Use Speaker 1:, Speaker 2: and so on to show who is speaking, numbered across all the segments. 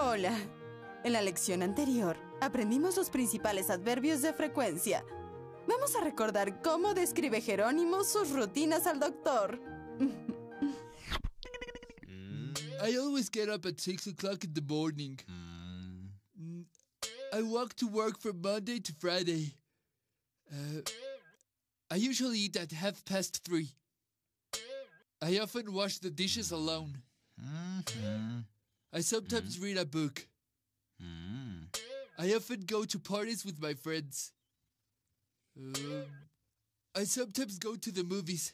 Speaker 1: Hola. En la lección anterior, aprendimos los principales adverbios de frecuencia. Vamos a recordar cómo describe Jerónimo sus rutinas al doctor.
Speaker 2: I always get up at 6 o'clock in the morning. I walk to work from Monday to Friday. I usually eat at 3:30. I often wash the dishes alone. I sometimes read a book. I often go to parties with my friends. I sometimes go to the movies.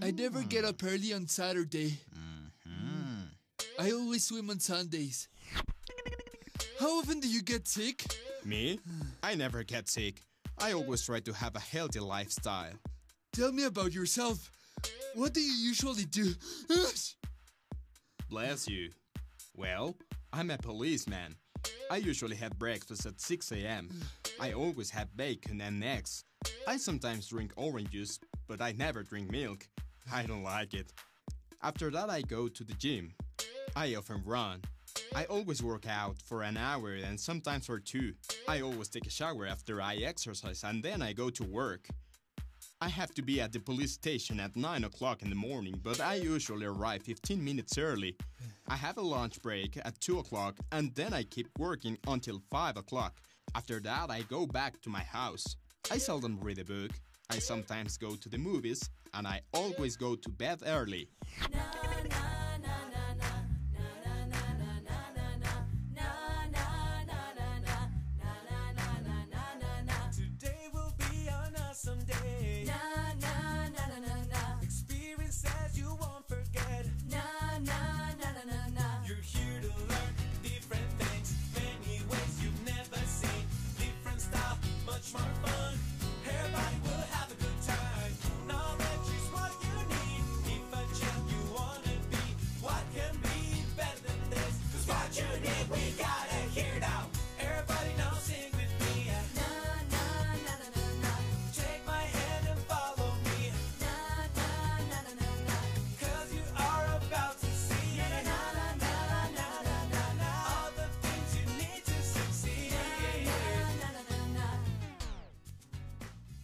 Speaker 2: I never get up early on Saturday. I always swim on Sundays. How often do you get sick?
Speaker 3: Me? I never get sick. I always try to have a healthy lifestyle.
Speaker 2: Tell me about yourself. What do you usually do?
Speaker 3: Bless you. Well, I'm a policeman. I usually have breakfast at 6 a.m. I always have bacon and eggs. I sometimes drink orange juice, but I never drink milk. I don't like it. After that, I go to the gym. I often run. I always work out for an hour and sometimes for 2. I always take a shower after I exercise and then I go to work. I have to be at the police station at 9 o'clock in the morning, but I usually arrive 15 minutes early. I have a lunch break at 2 o'clock and then I keep working until 5 o'clock. After that, I go back to my house. I seldom read a book. I sometimes go to the movies and I always go to bed early.
Speaker 4: Today will be an awesome day. Experiences you won't forget. You're here to learn different things, many ways you've never seen. Different stuff, much more fun. Everybody will have a good time. Knowledge is what you need. If a champ you wanna be, what can be better than this? 'Cause what you need, we gotta hear now. Everybody now sing with me. Take my hand and follow me. 'Cause you are about to see all the things you need to succeed.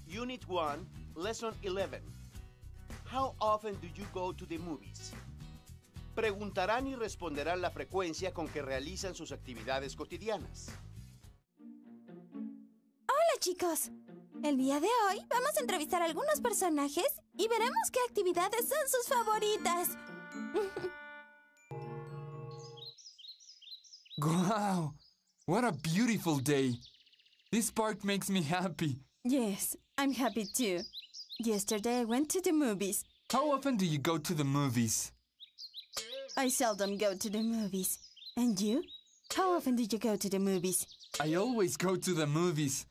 Speaker 5: Unit 1, Lesson 11. How often do you go to the movies? Preguntarán y responderán la frecuencia con que realizan sus actividades cotidianas.
Speaker 6: Hola chicos, el día de hoy vamos a entrevistar a algunos personajes y veremos qué actividades son sus favoritas.
Speaker 2: Wow! What a beautiful day! This park makes me happy.
Speaker 1: Yes, I'm happy too. Yesterday I went to the movies.
Speaker 2: How often do you go to the movies?
Speaker 1: I seldom go to the movies. And you? How often do you go to the movies?
Speaker 2: I always go to the movies,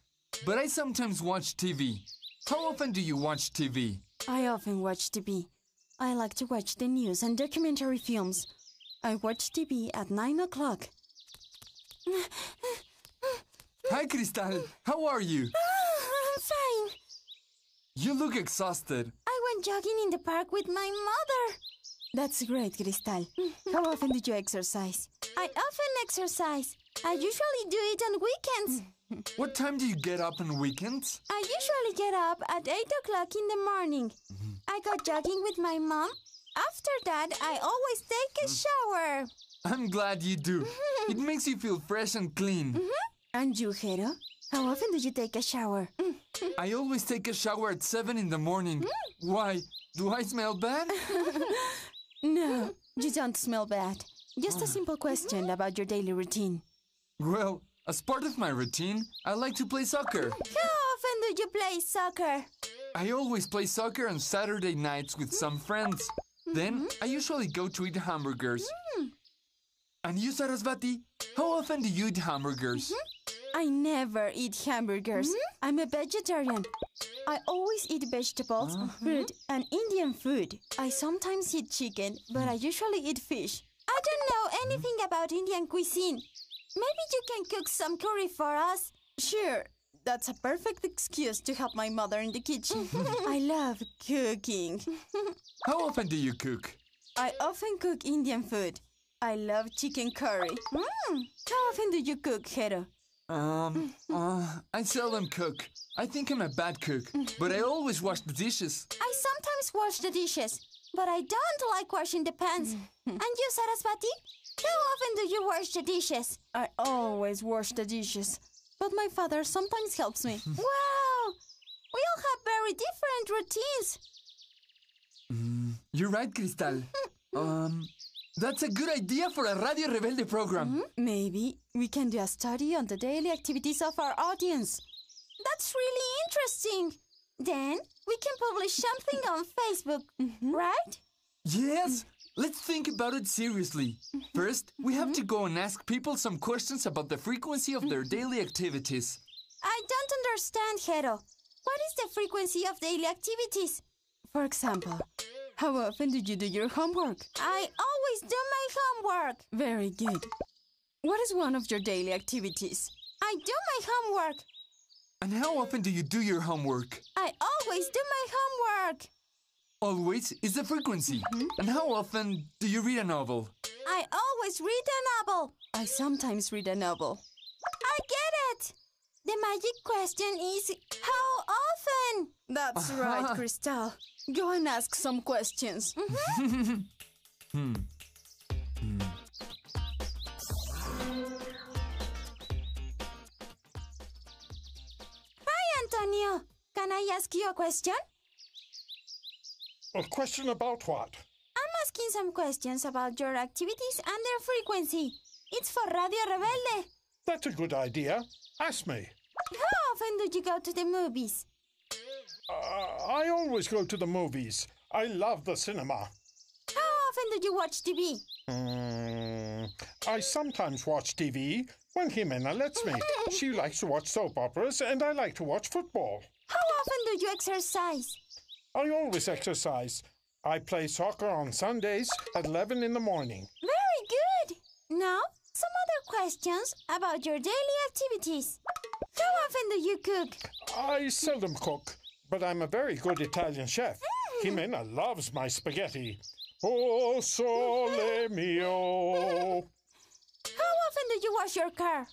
Speaker 2: but I sometimes watch TV. How often do you watch TV?
Speaker 1: I often watch TV. I like to watch the news and documentary films. I watch TV at 9 o'clock.
Speaker 2: Hi, Cristal. How are you?
Speaker 6: I'm fine.
Speaker 2: You look exhausted.
Speaker 6: I went jogging in the park with my mother.
Speaker 1: That's great, Cristal. How often do you exercise?
Speaker 6: I often exercise. I usually do it on weekends.
Speaker 2: What time do you get up on weekends?
Speaker 6: I usually get up at 8 o'clock in the morning. I go jogging with my mom. After that, I always take a shower.
Speaker 2: I'm glad you do. It makes you feel fresh and clean.
Speaker 1: And you, Jero? How often do you take a shower?
Speaker 2: I always take a shower at 7 in the morning. Why? Do I smell bad?
Speaker 1: No, you don't smell bad. Just a simple question about your daily routine.
Speaker 2: Well, as part of my routine, I like to play soccer.
Speaker 6: How often do you play soccer?
Speaker 2: I always play soccer on Saturday nights with some friends. Then, I usually go to eat hamburgers. And you, Sarasvati, how often do you eat hamburgers?
Speaker 1: I never eat hamburgers. I'm a vegetarian. I always eat vegetables, fruit, and Indian food. I sometimes eat chicken, but I usually eat fish.
Speaker 6: I don't know anything about Indian cuisine. Maybe you can cook some curry for us.
Speaker 1: Sure, that's a perfect excuse to help my mother in the kitchen. I love cooking.
Speaker 2: How often do you cook?
Speaker 1: I often cook Indian food. I love chicken curry. How often do you cook, Hero?
Speaker 2: I seldom cook. I think I'm a bad cook, but I always wash the dishes.
Speaker 6: I sometimes wash the dishes, but I don't like washing the pans. And you, Sarasvati? How often do you wash the dishes?
Speaker 1: I always wash the dishes, but my father sometimes helps me.
Speaker 6: Wow! We all have very different routines.
Speaker 2: You're right, Cristal. That's a good idea for a Radio Rebelde program.
Speaker 1: Maybe we can do a study on the daily activities of our audience.
Speaker 6: That's really interesting. Then we can publish something on Facebook, right?
Speaker 2: Yes, let's think about it seriously. First, we have to go and ask people some questions about the frequency of their daily activities.
Speaker 6: I don't understand, Hero. What is the frequency of daily activities?
Speaker 1: For example, how often do you do your homework?
Speaker 6: I always do my homework.
Speaker 1: Very good. What is one of your daily activities?
Speaker 6: I do my homework.
Speaker 2: And how often do you do your homework?
Speaker 6: I always do my homework.
Speaker 2: Always is the frequency. And how often do you read a novel?
Speaker 6: I always read a novel.
Speaker 1: I sometimes read a novel.
Speaker 6: I get it. The magic question is, how often?
Speaker 1: That's right, Cristal. Go and ask some questions.
Speaker 6: Hi, Antonio. Can I ask you a question?
Speaker 7: A question about what?
Speaker 6: I'm asking some questions about your activities and their frequency. It's for Radio Rebelde.
Speaker 7: That's a good idea. Ask me.
Speaker 6: How often do you go to the movies?
Speaker 7: I always go to the movies. I love the cinema.
Speaker 6: How often do you watch TV?
Speaker 7: I sometimes watch TV when Jimena lets me. She likes to watch soap operas and I like to watch football.
Speaker 6: How often do you exercise?
Speaker 7: I always exercise. I play soccer on Sundays at 11 in the morning.
Speaker 6: Very good. Now, some other questions about your daily activities. How often do you cook?
Speaker 7: I seldom cook, but I'm a very good Italian chef. Jimena loves my spaghetti. Oh, sole mio.
Speaker 6: How often do you wash your car?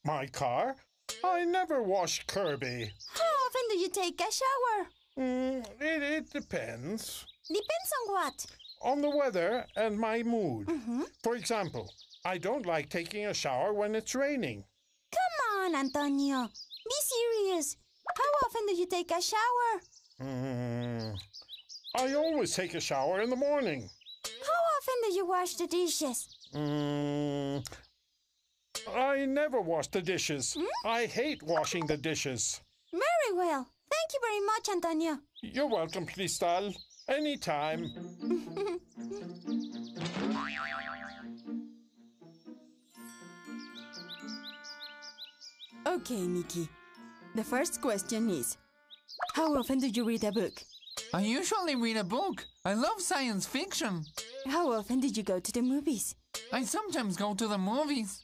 Speaker 7: My car? I never wash Kirby.
Speaker 6: How often do you take a shower?
Speaker 7: It depends.
Speaker 6: Depends on what?
Speaker 7: On the weather and my mood. For example, I don't like taking a shower when it's raining.
Speaker 6: Come on, Antonio. Be serious. How often do you take a shower?
Speaker 7: I always take a shower in the morning.
Speaker 6: How often do you wash the dishes?
Speaker 7: I never wash the dishes. I hate washing the dishes.
Speaker 6: Very well. Thank you very much, Antonio.
Speaker 7: You're welcome, Cristal. Anytime.
Speaker 1: Okay, Mickey. The first question is, how often do you read a book?
Speaker 2: I usually read a book. I love science fiction.
Speaker 1: How often did you go to the movies?
Speaker 2: I sometimes go to the movies.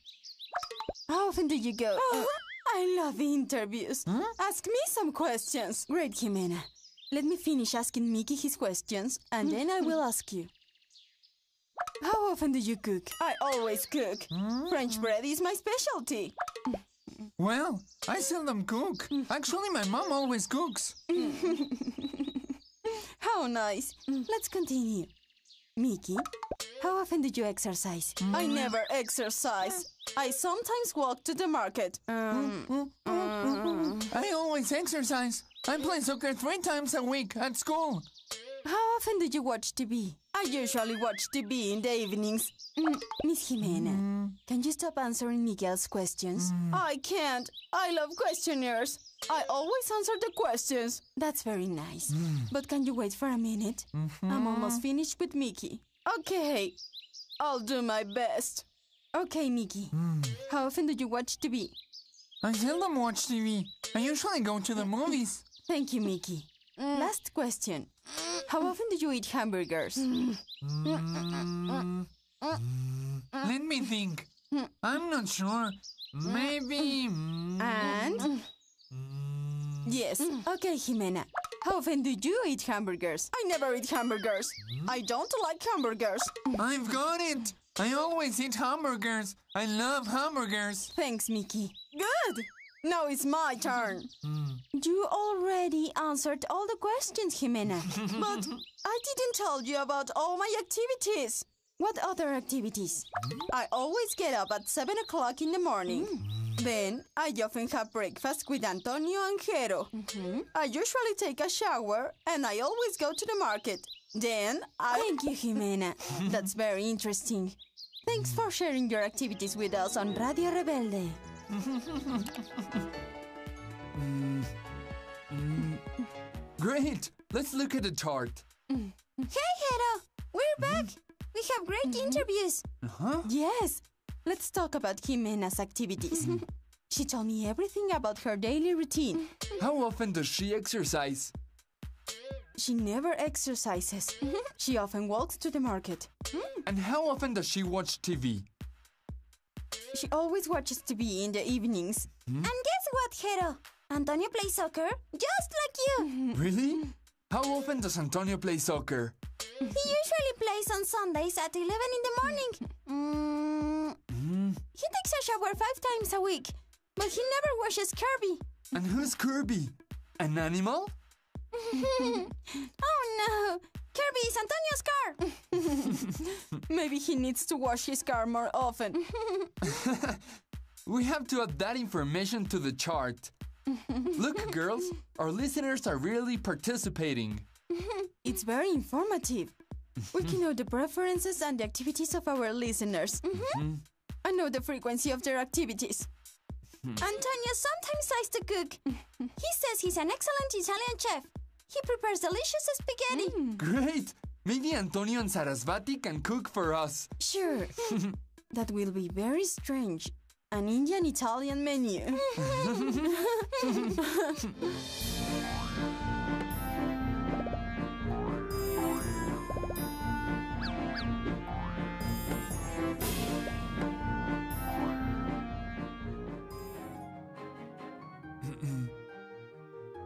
Speaker 1: How often do you go? I love interviews. Ask me some questions. Great, Jimena. Let me finish asking Mickey his questions, and then I will ask you. How often do you cook? I always cook. French bread is my specialty.
Speaker 2: Well, I seldom cook. Actually, my mom always cooks.
Speaker 1: How nice. Let's continue. Mickey, how often do you exercise? I never exercise. I sometimes walk to the market.
Speaker 2: I always exercise. I play soccer 3 times a week at school.
Speaker 1: How often do you watch TV? I usually watch TV in the evenings. Miss Jimena, can you stop answering Miguel's questions? I can't. I love questionnaires. I always answer the questions. That's very nice. But can you wait for a minute? I'm almost finished with Mickey. Okay, I'll do my best. Okay, Mickey. How often do you watch TV?
Speaker 2: I seldom watch TV. I usually go to the movies.
Speaker 1: Thank you, Mickey. Last question. How often do you eat hamburgers?
Speaker 2: Let me think. I'm not sure. Maybe...
Speaker 1: And? Yes. Okay, Jimena. How often do you eat hamburgers? I never eat hamburgers. I don't like hamburgers.
Speaker 2: I've got it. I always eat hamburgers. I love hamburgers.
Speaker 1: Thanks, Mickey. Good! Now it's my turn. You already answered all the questions, Jimena. But I didn't tell you about all my activities. What other activities? I always get up at 7 o'clock in the morning. Then I often have breakfast with Antonio and Jero. I usually take a shower and I always go to the market. Then I... Thank you, Jimena. That's very interesting. Thanks for sharing your activities with us on Radio Rebelde.
Speaker 2: Great! Let's look at the chart.
Speaker 6: Hey, Hero! We're back! We have great interviews.
Speaker 1: Yes. Let's talk about Jimena's activities. She told me everything about her daily routine.
Speaker 2: How often does she exercise?
Speaker 1: She never exercises. She often walks to the market.
Speaker 2: And how often does she watch TV?
Speaker 1: She always watches TV in the evenings.
Speaker 6: And guess what, Hero? Antonio plays soccer just like you.
Speaker 2: Really? How often does Antonio play soccer?
Speaker 6: He usually plays on Sundays at 11 in the morning.
Speaker 1: He takes a shower 5 times a week, but he never washes Kirby.
Speaker 2: And who's Kirby? An animal?
Speaker 6: Oh no! Kirby is Antonio's car!
Speaker 1: Maybe he needs to wash his car more often.
Speaker 2: We have to add that information to the chart. Look, girls, our listeners are really participating.
Speaker 1: It's very informative. We can know the preferences and the activities of our listeners. And know the frequency of their activities.
Speaker 6: Antonio sometimes likes to cook. He says he's an excellent Italian chef. He prepares delicious spaghetti.
Speaker 2: Great! Maybe Antonio and Sarasvati can cook for us.
Speaker 1: Sure. That will be very strange. An Indian-Italian menu.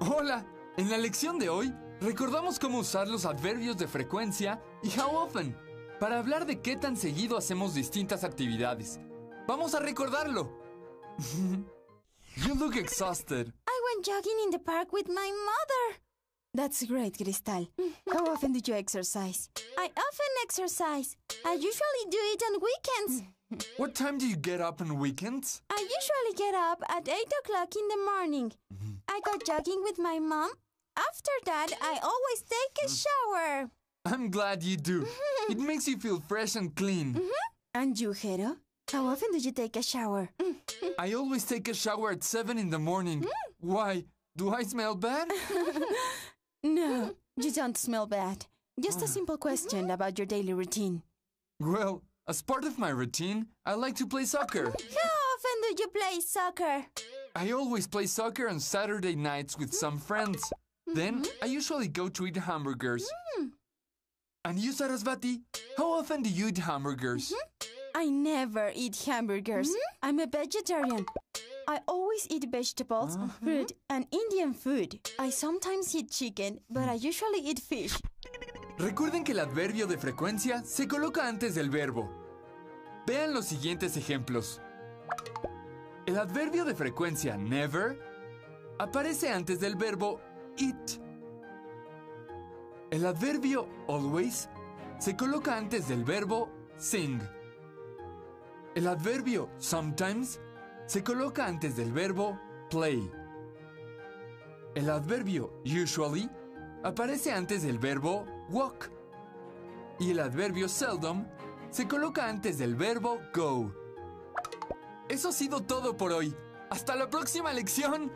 Speaker 2: Hola, en la lección de hoy recordamos cómo usar los adverbios de frecuencia y how often para hablar de qué tan seguido hacemos distintas actividades. Vamos a recordarlo. You look exhausted.
Speaker 6: I went jogging in the park with my mother.
Speaker 1: That's great, Cristal. How often do you exercise?
Speaker 6: I often exercise. I usually do it on weekends.
Speaker 2: What time do you get up on weekends?
Speaker 6: I usually get up at 8 o'clock in the morning. I go jogging with my mom. After that, I always take a shower.
Speaker 2: I'm glad you do. It makes you feel fresh and clean.
Speaker 1: And you, Jero? How often do you take a shower?
Speaker 2: I always take a shower at 7 in the morning. Why? Do I smell bad?
Speaker 1: No, you don't smell bad. Just a simple question about your daily routine.
Speaker 2: Well, as part of my routine, I like to play soccer.
Speaker 6: How often do you play soccer?
Speaker 2: I always play soccer on Saturday nights with some friends. Then, I usually go to eat hamburgers. And you, Sarasvati, how often do you eat hamburgers?
Speaker 1: I never eat hamburgers. I'm a vegetarian. I always eat vegetables, fruit, and Indian food. I sometimes eat chicken, but I usually eat fish.
Speaker 2: Recuerden que el adverbio de frecuencia se coloca antes del verbo. Vean los siguientes ejemplos. El adverbio de frecuencia never aparece antes del verbo eat. El adverbio always se coloca antes del verbo sing. El adverbio sometimes se coloca antes del verbo play. El adverbio usually aparece antes del verbo walk. Y el adverbio seldom se coloca antes del verbo go. Eso ha sido todo por hoy. ¡Hasta la próxima lección!